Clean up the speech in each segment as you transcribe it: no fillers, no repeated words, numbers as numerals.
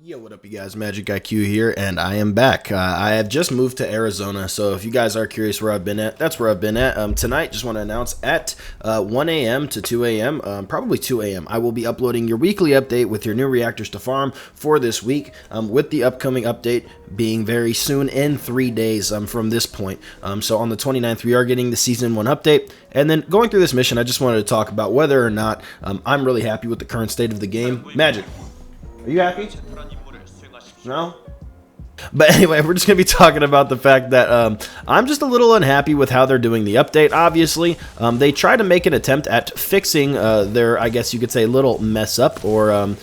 Yo, what up, you guys? MxgicIQ here, and I am back. I have just moved to Arizona, so if you guys are curious where I've been at, that's where I've been at. Tonight, just want to announce at 1 a.m. to 2 a.m., probably 2 a.m., I will be uploading your weekly update with your new reactors to farm for this week, with the upcoming update being very soon in 3 days from this point. So on the 29th, we are getting the Season 1 update, and then going through this mission, I just wanted to talk about whether or not I'm really happy with the current state of the game. Magic, are you happy? No? But anyway, we're just going to be talking about the fact that I'm just a little unhappy with how they're doing the update. Obviously, they tried to make an attempt at fixing their, I guess you could say, little mess up, or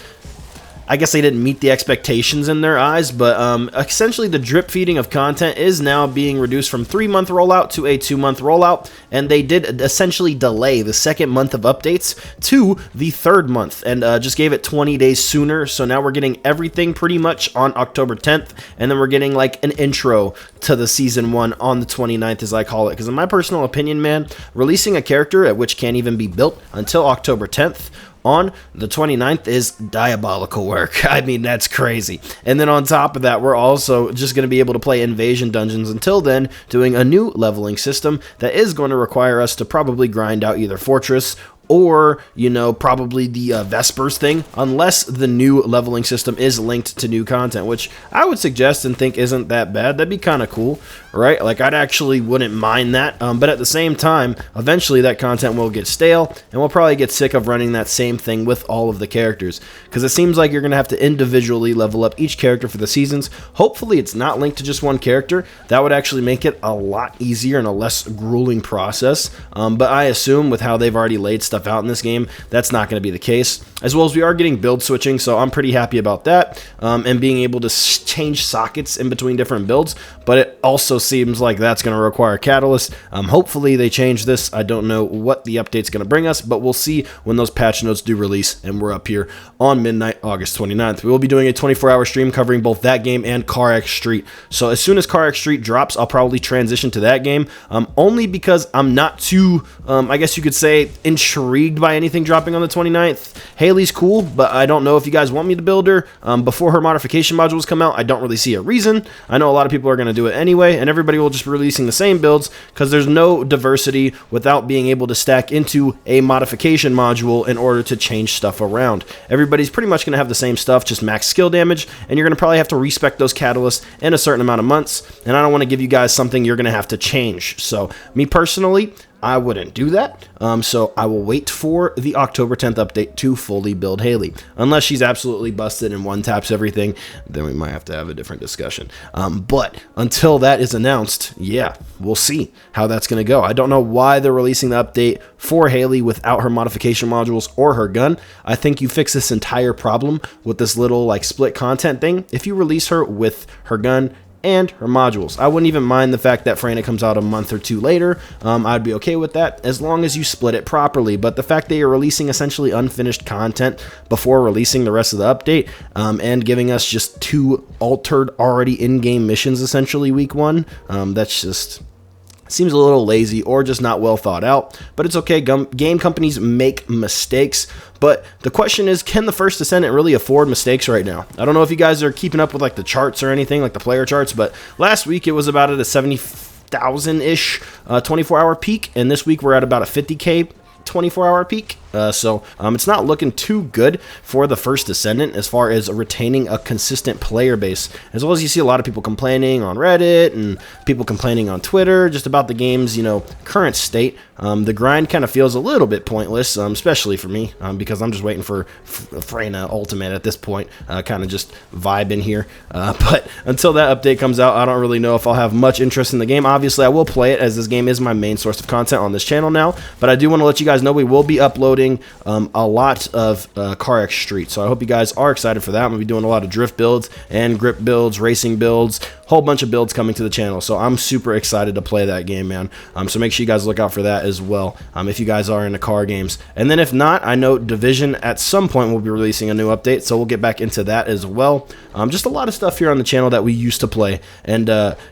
I guess they didn't meet the expectations in their eyes, but essentially the drip feeding of content is now being reduced from 3-month rollout to a 2-month rollout, and they did essentially delay the second month of updates to the third month, and just gave it 20 days sooner. So now we're getting everything pretty much on October 10th, and then we're getting like an intro to the Season 1 on the 29th, as I call it, because in my personal opinion, man, releasing a character at which can't even be built until October 10th on the 29th is diabolical work. I mean, that's crazy. And then on top of that, we're also just going to be able to play invasion dungeons until then, doing a new leveling system that is going to require us to probably grind out either Fortress or, you know, probably the Vespers thing, unless the new leveling system is linked to new content, which I would suggest and think isn't that bad. That'd be kind of cool, right? Like, I'd actually wouldn't mind that, but at the same time, eventually that content will get stale, and we'll probably get sick of running that same thing with all of the characters, because it seems like you're going to have to individually level up each character for the seasons. Hopefully it's not linked to just one character. That would actually make it a lot easier and a less grueling process, but I assume with how they've already laid stuff out in this game, that's not going to be the case. As well as we are getting build switching, so I'm pretty happy about that, and being able to change sockets in between different builds, but it also seems like that's going to require catalyst. Hopefully they change this. I don't know what the update's going to bring us, but we'll see when those patch notes do release, and we're up here on midnight, August 29th. We will be doing a 24-hour stream covering both that game and Car X Street, so as soon as Car X Street drops, I'll probably transition to that game, only because I'm not too, I guess you could say, intrigued by anything dropping on the 29th. Haley's cool, but I don't know if you guys want me to build her before her modification modules come out. I don't really see a reason. I know a lot of people are going to do it anyway, and everybody will just be releasing the same builds because there's no diversity without being able to stack into a modification module in order to change stuff around. Everybody's pretty much going to have the same stuff, just max skill damage, and you're going to probably have to respec those catalysts in a certain amount of months, and I don't want to give you guys something you're going to have to change. So me personally, I wouldn't do that, so I will wait for the October 10th update to fully build Haley. Unless she's absolutely busted and one-taps everything, then we might have to have a different discussion. But until that is announced, yeah, we'll see how that's going to go. I don't know why they're releasing the update for Haley without her modification modules or her gun. I think you fix this entire problem with this little like split content thing if you release her with her gun and her modules. I wouldn't even mind the fact that Freyna comes out a month or two later. I'd be okay with that as long as you split it properly. But the fact that you're releasing essentially unfinished content before releasing the rest of the update, and giving us just 2 altered already in-game missions essentially week 1, that's just seems a little lazy or just not well thought out, but it's okay. Game companies make mistakes, but the question is, can the First Descendant really afford mistakes right now? I don't know if you guys are keeping up with like the charts or anything, like the player charts, but last week it was about at a 70,000-ish 24-hour peak, and this week we're at about a 50K 24-hour peak. So it's not looking too good for the First Descendant as far as retaining a consistent player base, as well as you see a lot of people complaining on Reddit and people complaining on Twitter just about the game's, you know, current state. The grind kind of feels a little bit pointless, especially for me, because I'm just waiting for Freyna Ultimate at this point, kind of just vibing here. But until that update comes out, I don't really know if I'll have much interest in the game. Obviously, I will play it, as this game is my main source of content on this channel now, but I do want to let you guys know we will be uploading a lot of Car X Street, so I hope you guys are excited for that. I'm going to be doing a lot of drift builds and grip builds, racing builds, whole bunch of builds coming to the channel, so I'm super excited to play that game, man. So make sure you guys look out for that as well, if you guys are into car games. And then if not, I know Division at some point will be releasing a new update, so we'll get back into that as well. Just a lot of stuff here on the channel that we used to play and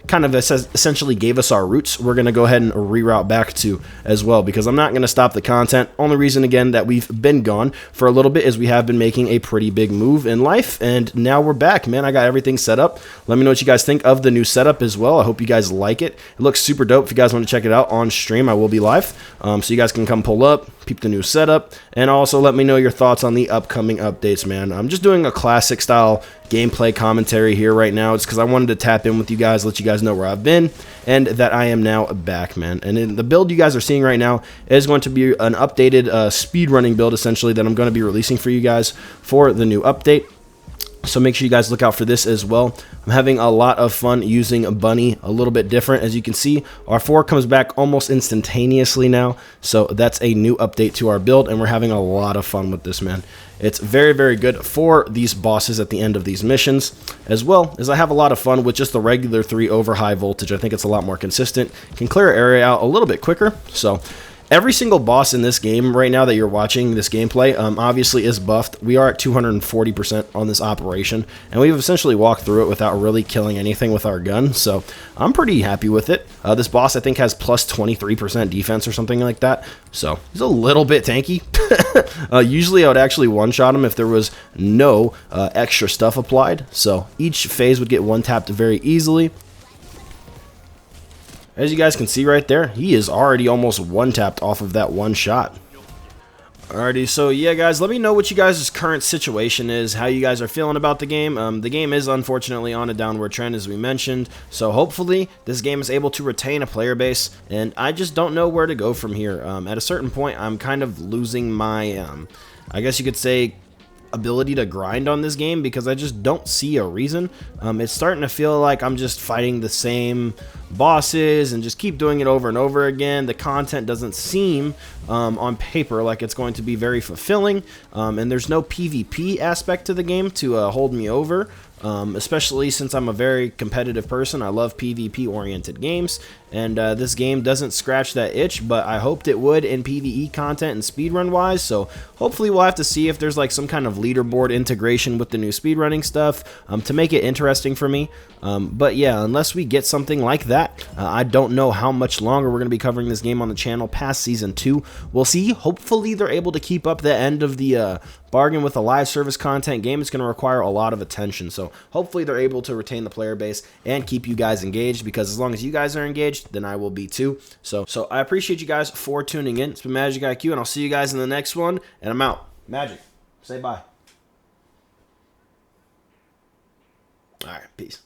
kind of essentially gave us our roots. We're going to go ahead and reroute back to as well, because I'm not going to stop the content. Only reason to get again that we've been gone for a little bit, as we have been making a pretty big move in life, and now we're back, man. I got everything set up. Let me know what you guys think of the new setup as well. I hope you guys like it. It looks super dope. If you guys want to check it out on stream, I will be live, so you guys can come pull up, peep the new setup, and also let me know your thoughts on the upcoming updates, man. I'm just doing a classic style gameplay commentary here right now. It's because I wanted to tap in with you guys, let you guys know where I've been, and that I am now back, man. And in the build you guys are seeing right now is going to be an updated speedrunning build, essentially, that I'm going to be releasing for you guys for the new update. So make sure you guys look out for this as well. I'm having a lot of fun using Bunny, a little bit different. As you can see, our 4 comes back almost instantaneously now. So that's a new update to our build, and we're having a lot of fun with this, man. It's very, very good for these bosses at the end of these missions, as well as I have a lot of fun with just the regular 3 over high voltage. I think it's a lot more consistent. Can clear an area out a little bit quicker. So every single boss in this game right now that you're watching this gameplay obviously is buffed. We are at 240% on this operation, and we've essentially walked through it without really killing anything with our gun, so I'm pretty happy with it. This boss, I think, has plus 23% defense or something like that, so he's a little bit tanky. Usually I would actually one-shot him if there was no extra stuff applied, so each phase would get one-tapped very easily. As you guys can see right there, he is already almost one-tapped off of that one shot. Alrighty, so yeah, guys, let me know what you guys' current situation is, how you guys are feeling about the game. The game is unfortunately on a downward trend, as we mentioned, so hopefully this game is able to retain a player base, and I just don't know where to go from here. At a certain point, I'm kind of losing my, I guess you could say, ability to grind on this game, because I just don't see a reason. It's starting to feel like I'm just fighting the same bosses and just keep doing it over and over again. The content doesn't seem on paper like it's going to be very fulfilling, and there's no PvP aspect to the game to hold me over. Especially since I'm a very competitive person. I love PvP oriented games, and this game doesn't scratch that itch, but I hoped it would in PvE content and speedrun wise, so hopefully we'll have to see if there's like some kind of leaderboard integration with the new speedrunning stuff to make it interesting for me. But yeah, unless we get something like that, I don't know how much longer we're going to be covering this game on the channel past Season 2. We'll see. Hopefully they're able to keep up the end of the bargain with a live service content game. It's going to require a lot of attention, so hopefully they're able to retain the player base and keep you guys engaged, because as long as you guys are engaged, then I will be too. So I appreciate you guys for tuning in. It's been MxgicIQ, and I'll see you guys in the next one, and I'm out. Magic, say bye. All right, peace.